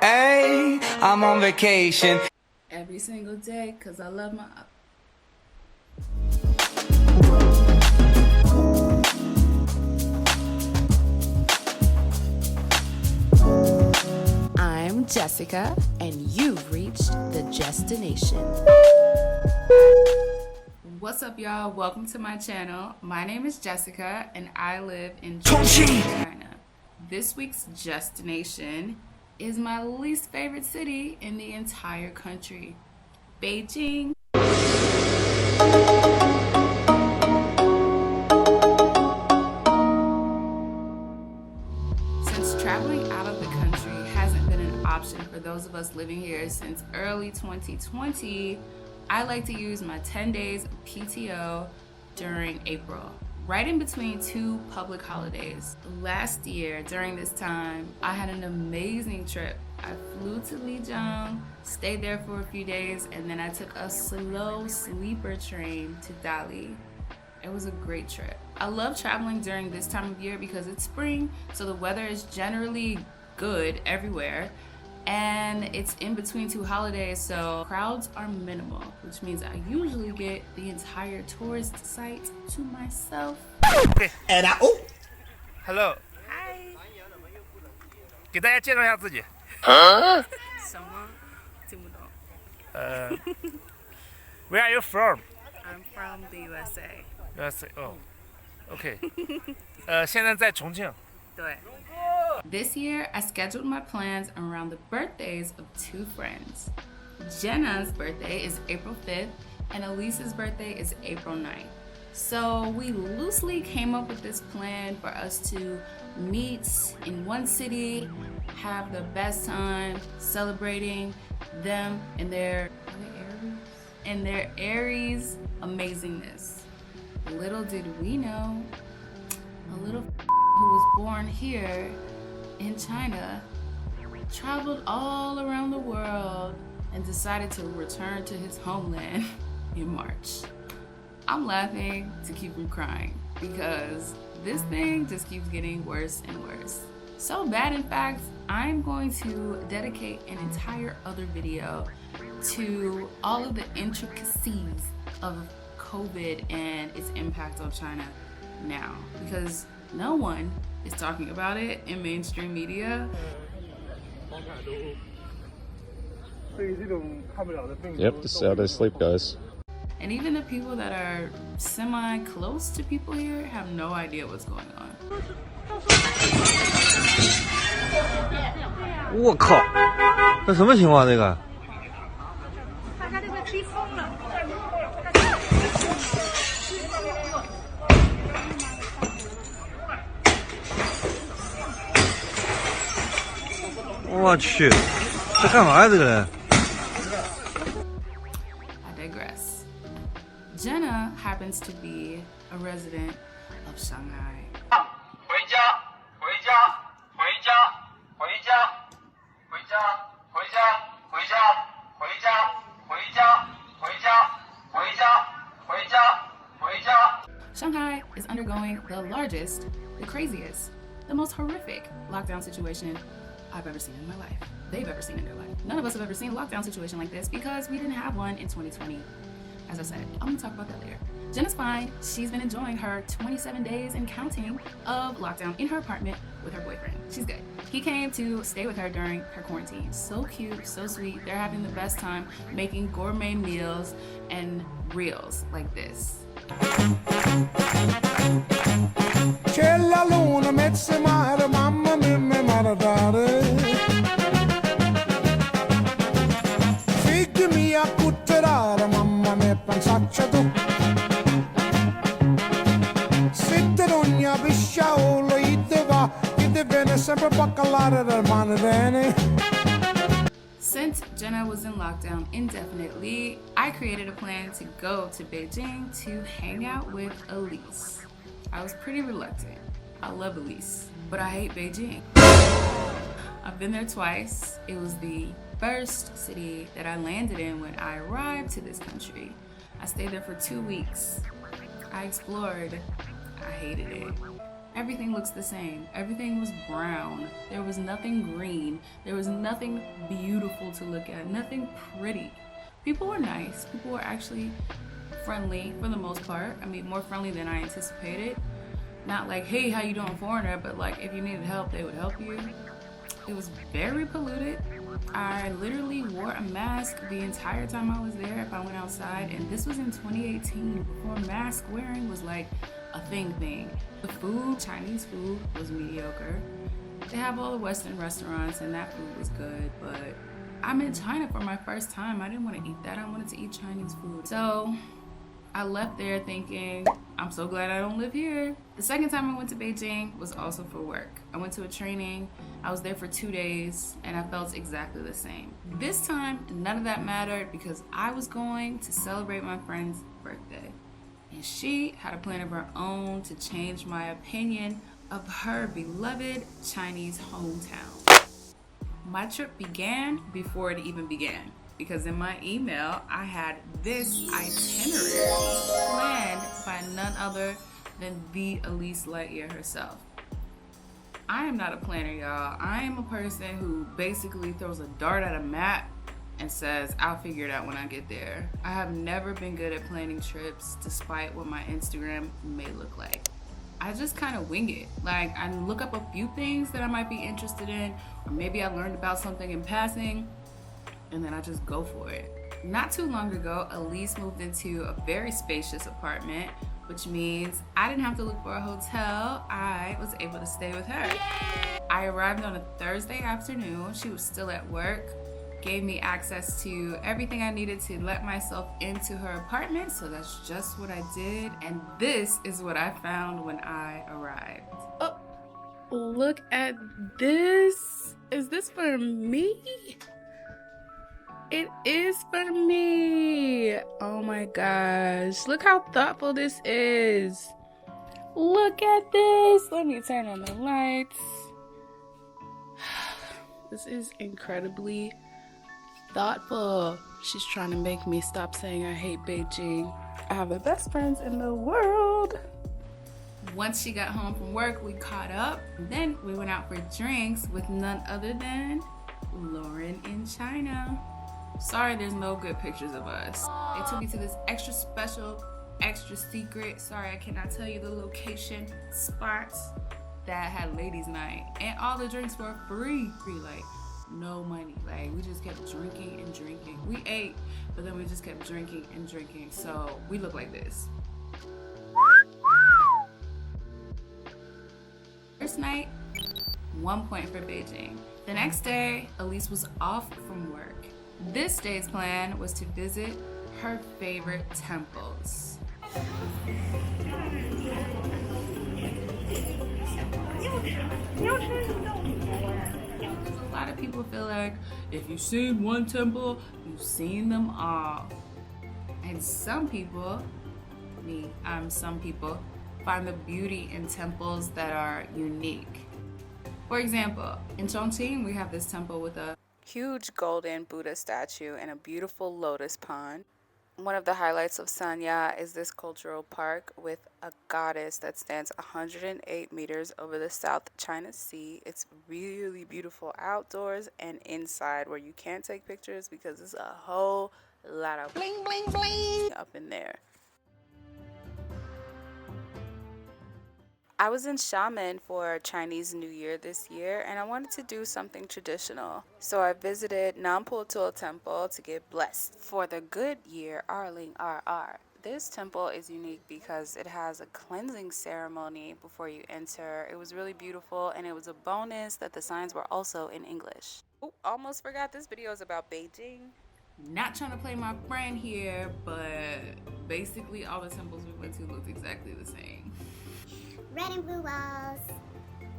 Hey, I'm on vacation. Every single day, cause I love my... I'm Jessica, and you've reached the destination. What's up, y'all? Welcome to my channel. My name is Jessica, and I live in Chongqing, China. This week's destination is my least favorite city in the entire country, Beijing. Since traveling out of the country hasn't been an option for those of us living here since early 2020, I like to use my 10 days of PTO during April, right in between two public holidays. Last year, during this time, I had an amazing trip. I flew to Hangzhou, stayed there for a few days, and then I took a slow sleeper train to Dali. It was a great trip. I love traveling during this time of year because it's spring, so the weather is generally good everywhere, and it's in between two holidays, so crowds are minimal, which means I usually get the entire tourist site to myself. And Hello. Hi. 给大家介绍一下自己。什么？听不懂。Where are you from? I'm from the USA. USA. Oh. Okay. 现在在重庆。对。This year, I scheduled my plans around the birthdays of two friends. Jenna's birthday is April 5th, and Elise's birthday is April 9th. So we loosely came up with this plan for us to meet in one city, have the best time celebrating them and their Aries amazingness. Little did we know, a little who was born here in China traveled all around the world and decided to return to his homeland in March. I'm laughing to keep from crying because this thing just keeps getting worse and worse. So bad, in fact, I'm going to dedicate an entire other video to all of the intricacies of COVID and its impact on China now, because no one is talking about it in mainstream media. Yep, this is how they sleep, guys. And even the people that are semi-close to people here have no idea what's going on. 我靠，这什么情况？这个？我去，这干嘛呀？这个人？ I digress. Jenna happens to be a resident of Shanghai. 回家，回家，回家，回家，回家，回家，回家，回家，回家，回家，回家，回家，回家。 Shanghai is undergoing the largest, the craziest, the most horrific lockdown situation I've ever seen in my life. They've ever seen in their life. None of us have ever seen a lockdown situation like this because we didn't have one in 2020. As I said, I'm gonna talk about that later. Jenna's fine. She's been enjoying her 27 days and counting of lockdown in her apartment with her boyfriend. She's good. He came to stay with her during her quarantine. So cute, so sweet. They're having the best time making gourmet meals and reels like this. C'è la luna, mezza mare, mamma mia, mi maradare. Figli mia, cutterare, mamma mia, pensaccia tu. Sitte d'ogna pisciaolo, ite va, ite viene sempre baccalare del mane bene. Since Jenna was in lockdown indefinitely, I created a plan to go to Beijing to hang out with Elise. I was pretty reluctant. I love Elise, but I hate Beijing. I've been there twice. It was the first city that I landed in when I arrived to this country. I stayed there for 2 weeks. I explored. I hated it. Everything looks the same. Everything was brown. There was nothing green. There was nothing beautiful to look at. Nothing pretty. People were nice. People were actually friendly for the most part. I mean, more friendly than I anticipated. Not like, hey, how you doing, foreigner? But like, if you needed help, they would help you. It was very polluted. I literally wore a mask the entire time I was there if I went outside. And this was in 2018, before mask wearing was like a thing. The food, Chinese food, was mediocre. They have all the Western restaurants and that food was good, but I'm in China for my first time. I didn't want to eat that. I wanted to eat Chinese food. So I left there thinking, I'm so glad I don't live here. The second time I went to Beijing was also for work. I went to a training. I was there for 2 days and I felt exactly the same. This time, none of that mattered because I was going to celebrate my friend's birthday. And she had a plan of her own to change my opinion of her beloved Chinese hometown. My trip began before it even began, because in my email, I had this itinerary planned by none other than the Elise Lightyear herself. I am not a planner, y'all. I am a person who basically throws a dart at a map and says, I'll figure it out when I get there. I have never been good at planning trips, despite what my Instagram may look like. I just kind of wing it. Like, I look up a few things that I might be interested in, or maybe I learned about something in passing, and then I just go for it. Not too long ago, Elise moved into a very spacious apartment, which means I didn't have to look for a hotel. I was able to stay with her. Yay! I arrived on a Thursday afternoon. She was still at work, gave me access to everything I needed to let myself into her apartment, so that's just what I did. And this is what I found when I arrived. Oh, look at this. Is this for me? It is for me. Oh my gosh. Look how thoughtful this is. Look at this. Let me turn on the lights. This is incredibly thoughtful. She's trying to make me stop saying I hate Beijing. I have the best friends in the world. Once she got home from work, we caught up. Then we went out for drinks with none other than Lauren in China. Sorry, there's no good pictures of us. They took me to this extra special, extra secret, sorry I cannot tell you the location, spots that had ladies' night. And all the drinks were free, like no money. Like, we just kept drinking and drinking. We ate, but then we just kept drinking and drinking. So we look like this. First night, 1 point for Beijing. The next day, Elise was off from work. This day's plan was to visit her favorite temples. A lot of people feel like if you've seen one temple, you've seen them all. And some people, some people, find the beauty in temples that are unique. For example, in Chongqing, we have this temple with a huge golden Buddha statue and a beautiful lotus pond. One of the highlights of Sanya is this cultural park with a goddess that stands 108 meters over the South China Sea. It's really beautiful outdoors and inside, where you can't take pictures because there's a whole lot of bling bling bling up in there. I was in Xiamen for Chinese New Year this year, and I wanted to do something traditional. So I visited Nampo Tuo Temple to get blessed for the good year, Arling RR. This temple is unique because it has a cleansing ceremony before you enter. It was really beautiful, and it was a bonus that the signs were also in English. Oh, almost forgot this video is about Beijing. Not trying to play my friend here, but basically all the temples we went to looked exactly the same. Red and blue walls,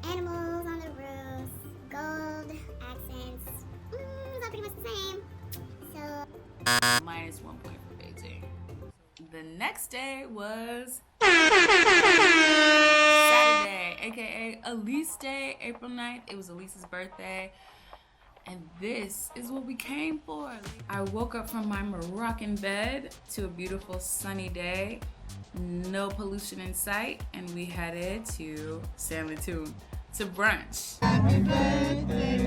animals on the roofs, gold accents. It's all pretty much the same. So minus 1 point for Beijing. The next day was Saturday, aka Elise Day, April 9th. It was Elise's birthday. And this is what we came for. I woke up from my Moroccan bed to a beautiful sunny day. no pollution in sight, and we headed to San Latune to brunch. Happy birthday,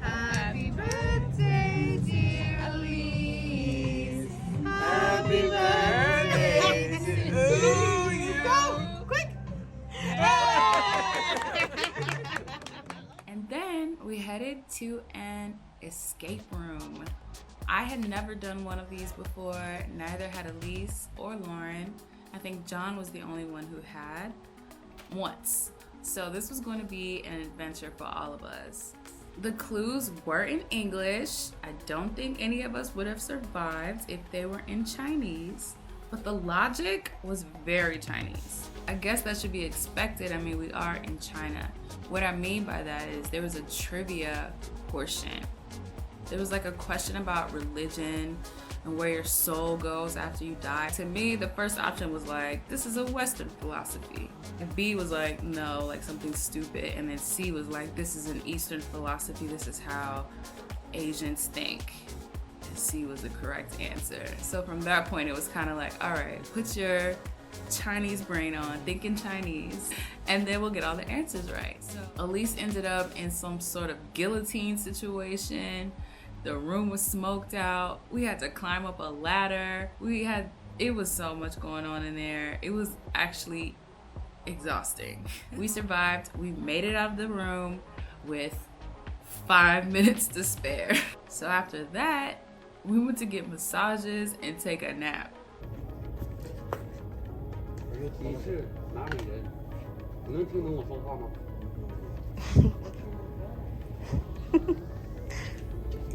happy birthday, dear Elise. Happy birthday to you. Go, quick. And then we headed to an escape room. I had never done one of these before, neither had Elise or Lauren. I think John was the only one who had once. So this was going to be an adventure for all of us. The clues were in English. I don't think any of us would have survived if they were in Chinese, but the logic was very Chinese. I guess that should be expected. I mean, we are in China. What I mean by that is there was a trivia portion. There was like a question about religion and where your soul goes after you die. To me, the first option was like, this is a Western philosophy. And B was like, no, like something stupid. And then C was like, this is an Eastern philosophy. This is how Asians think. And C was the correct answer. So from that point, it was kind of like, all right, put your Chinese brain on, think in Chinese, and then we'll get all the answers right. So Elise ended up in some sort of guillotine situation. The room was smoked out. We had to climb up a ladder. It was so much going on in there. It was actually exhausting. We survived. We made it out of the room with 5 minutes to spare. So after that, we went to get massages and take a nap. 你是哪里人？你能听懂我说话吗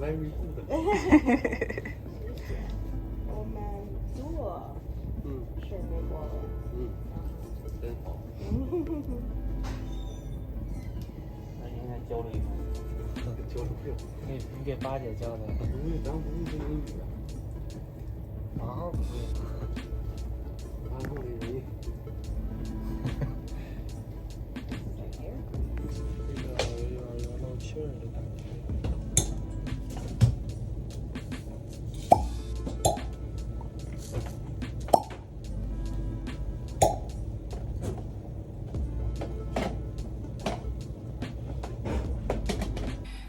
？Very good. 我们做是美国人。真好。那你应该交流一下。交流。你给八姐教的。不会，咱不会说英语啊。啊，不会。然后呢，你。 有漏气儿的感觉。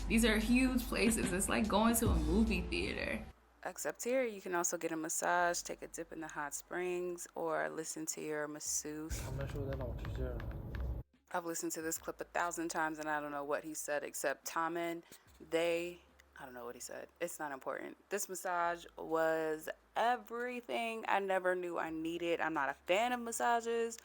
These are huge places. It's like going to a movie theater. Except here, you can also get a massage, take a dip in the hot springs, or listen to your masseuse. I've listened to this clip 1,000 times and I don't know what he said except Tommen, they, I don't know what he said. It's not important. This massage was everything I never knew I needed. I'm not a fan of massages.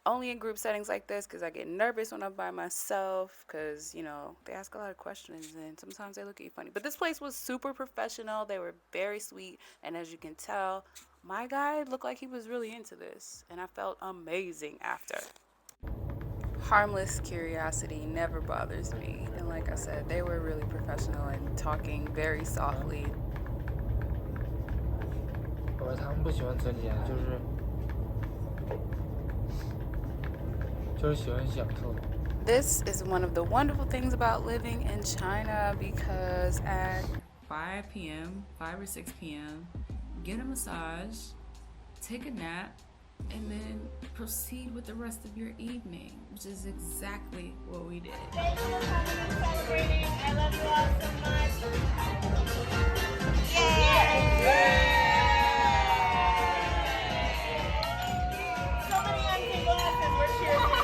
Only in group settings like this because I get nervous when I'm by myself because, you know, they ask a lot of questions and sometimes they look at you funny. But this place was super professional. They were very sweet. And as you can tell, my guy looked like he was really into this. And I felt amazing after. Harmless curiosity never bothers me. And like I said, they were really professional and talking very softly. 我他们不喜欢存钱，就是喜欢享受。 This is one of the wonderful things about living in China because at 5 p.m., 5 or 6 p.m., get a massage, take a nap, and then proceed with the rest of your evening, which is exactly what we did. Thanks for coming and celebrating. I love you all so much. Yay! So many empty glasses. We're cheering.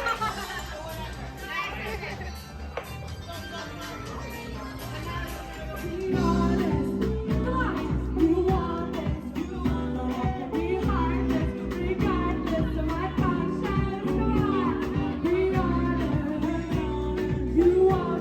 You are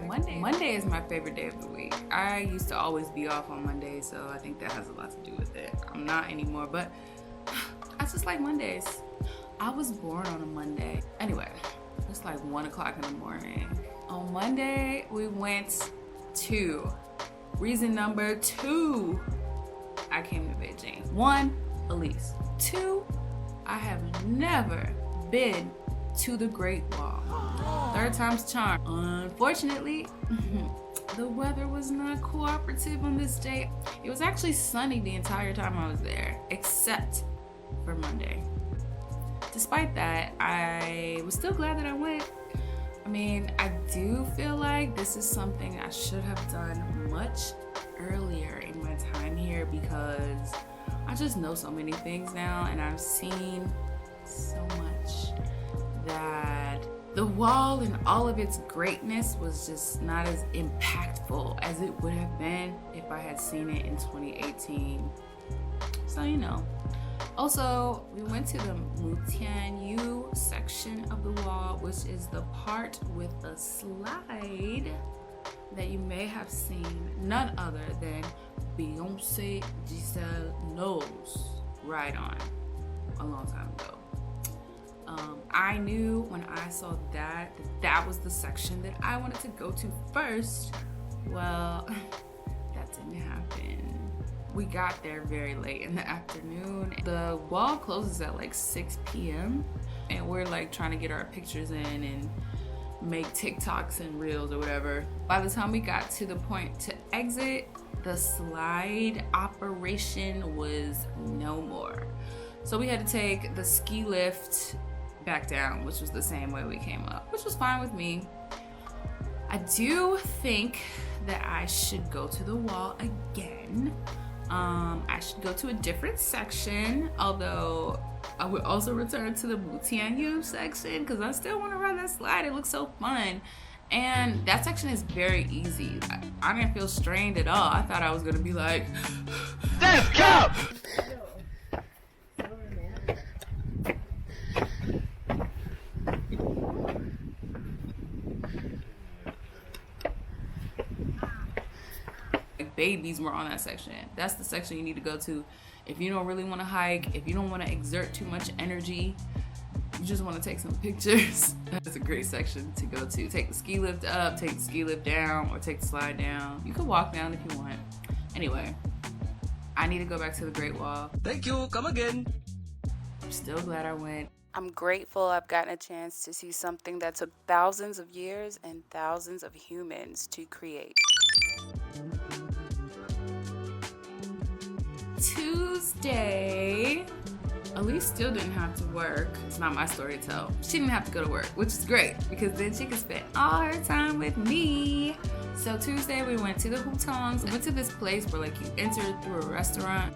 Monday is my favorite day of the week. I used to always be off on Mondays, so I think that has a lot to do with it. I'm not anymore, but I just like Mondays. I was born on a Monday. Anyway, it's like 1 o'clock in the morning. On Monday, we went to reason number 2. I came to Beijing. 1, Elise. 2, I have never been to the Great Wall. 3rd time's charm. Unfortunately, the weather was not cooperative on this day. It was actually sunny the entire time I was there, except for Monday. Despite that, I was still glad that I went. I mean, I do feel like this is something I should have done much earlier in my time here because I just know so many things now and I've seen so much that the wall in all of its greatness was just not as impactful as it would have been if I had seen it in 2018. So, you know. Also, we went to the Mutianyu section of the wall, which is the part with a slide that you may have seen none other than Beyonce Giselle Knowles ride on a long time ago. I knew when I saw that was the section that I wanted to go to first. Well, that didn't happen. We got there very late in the afternoon. The wall closes at like 6 p.m. and we're like trying to get our pictures in and make TikToks and reels or whatever. By the time we got to the point to exit, the slide operation was no more. So we had to take the ski lift back down, which was the same way we came up, which was fine with me. I do think that I should go to the wall again. I should go to a different section, although I would also return to the Mutianyu section because I still want to ride that slide. It looks so fun. And that section is very easy. I didn't feel strained at all. I thought I was gonna be like, let's go! Babies were on that section. That's the section you need to go to if you don't really want to hike, if you don't want to exert too much energy, you just want to take some pictures. That's a great section to go to. Take the ski lift up, take the ski lift down, or take the slide down. You can walk down if you want. Anyway, I need to go back to the Great Wall. Thank you, come again. I'm still glad I went. I'm grateful I've gotten a chance to see something that took thousands of years and thousands of humans to create. Tuesday, Elise still didn't have to work. It's not my story to tell. She didn't have to go to work, which is great because then she could spend all her time with me. So Tuesday we went to the Hutongs. We went to this place where like you enter through a restaurant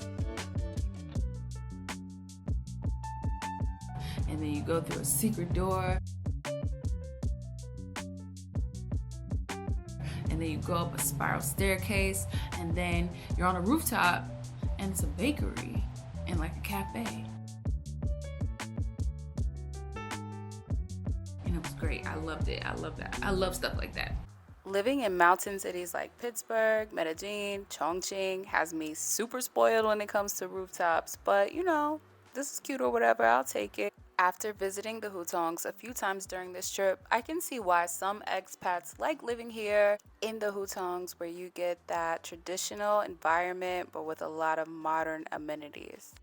and then you go through a secret door and then you go up a spiral staircase and then you're on a rooftop and it's a bakery and like a cafe. And it was great. I loved it. I love that. I love stuff like that. Living in mountain cities like Pittsburgh, Medellin, Chongqing has me super spoiled when it comes to rooftops, but you know, this is cute or whatever, I'll take it. After visiting the Hutongs a few times during this trip, I can see why some expats like living here in the Hutongs, where you get that traditional environment but with a lot of modern amenities.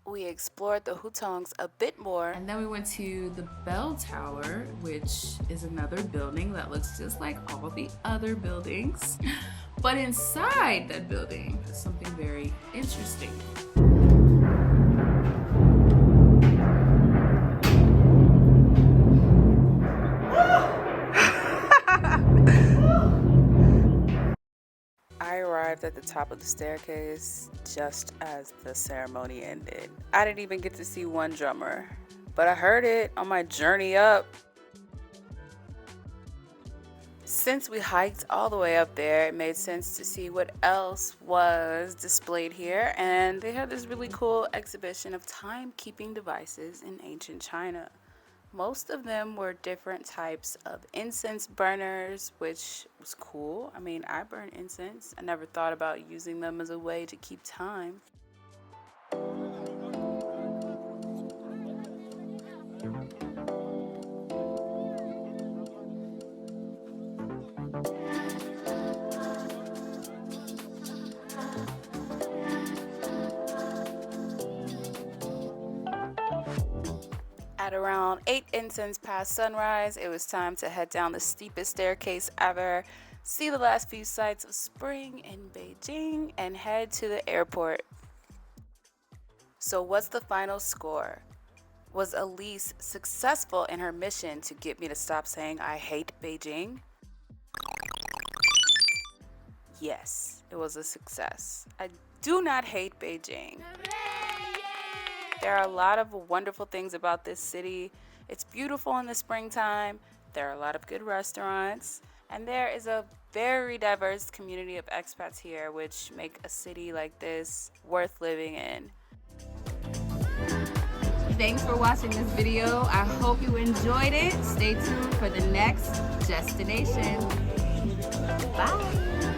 We explored the Hutongs a bit more. And then we went to the Bell Tower, which is another building that looks just like all the other buildings. But inside that building is something very interesting. I arrived at the top of the staircase just as the ceremony ended. I didn't even get to see one drummer, but I heard it on my journey up. Since we hiked all the way up there, it made sense to see what else was displayed here, and they had this really cool exhibition of timekeeping devices in ancient China. Most of them were different types of incense burners, which was cool. I mean, I burn incense. I never thought about using them as a way to keep time. At around 8 incense past sunrise, it was time to head down the steepest staircase ever, see the last few sights of spring in Beijing, and head to the airport. So what's the final score? Was Elise successful in her mission to get me to stop saying I hate Beijing? Yes, it was a success. I do not hate Beijing. There are a lot of wonderful things about this city. It's beautiful in the springtime. There are a lot of good restaurants. And there is a very diverse community of expats here, which make a city like this worth living in. Thanks for watching this video. I hope you enjoyed it. Stay tuned for the next destination. Bye.